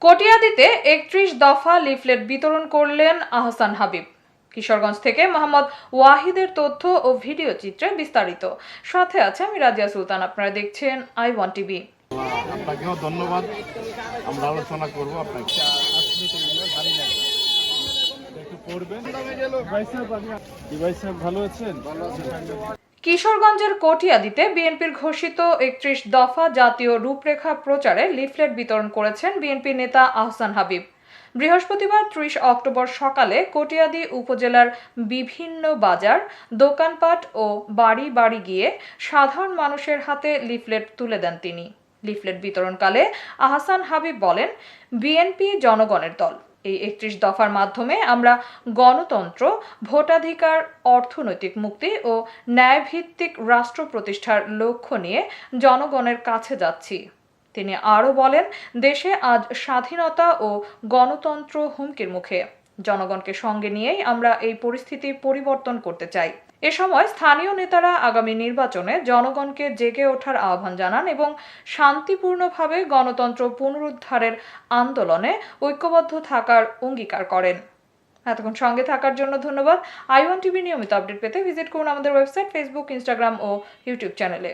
কটিয়াদীতে ৩১ দফা লিফলেট বিতরণ করলেন আহসান হাবিব। কিশোরগঞ্জ থেকে মোহাম্মদ ওয়াহিদের তথ্য ও ভিডিও চিত্রে বিস্তারিত। সাথে আছে আমি রাজিয়া সুলতান। আপনারা দেখছেন I1 টিভি। আপনাকেও ধন্যবাদ। আমরা আলোচনা করবো আপনাকে। ভালো আছেন? কিশোরগঞ্জের কটিয়াদীতে বিএনপির ঘোষিত ৩১ দফা জাতীয় রূপরেখা প্রচারে লিফলেট বিতরণ করেছেন বিএনপি নেতা আহসান হাবিব। বৃহস্পতিবার ৩০ অক্টোবর সকালে কটিয়াদী উপজেলার বিভিন্ন বাজার, দোকানপাট ও বাড়ি বাড়ি গিয়ে সাধারণ মানুষের হাতে লিফলেট তুলে দেন তিনি। লিফলেট বিতরণকালে আহসান হাবিব বলেন, বিএনপি জনগণের দল। এই ৩১ দফার মাধ্যমে আমরা গণতন্ত্র, ভোটাধিকার, অর্থনৈতিক মুক্তি ও ন্যায়ভিত্তিক রাষ্ট্র প্রতিষ্ঠার লক্ষ্য নিয়ে জনগণের কাছে যাচ্ছি। তিনি আরও বলেন, দেশে আজ স্বাধীনতা ও গণতন্ত্র হুমকির মুখে। জনগণকে সঙ্গে নিয়েই আমরা এই পরিস্থিতি পরিবর্তন করতে চাই। এ সময় স্থানীয় নেতারা আগামী নির্বাচনে জনগণকে জেগে ওঠার আহ্বান জানান এবং শান্তিপূর্ণভাবে গণতন্ত্র পুনরুদ্ধারের আন্দোলনে ঐক্যবদ্ধ থাকার অঙ্গীকার করেন। এতক্ষণ সঙ্গে থাকার জন্য ধন্যবাদ। I1 টিভি নিয়মিত আপডেট পেতে ভিজিট করুন আমাদের ওয়েবসাইট, ফেসবুক, ইনস্টাগ্রাম ও ইউটিউব চ্যানেলে।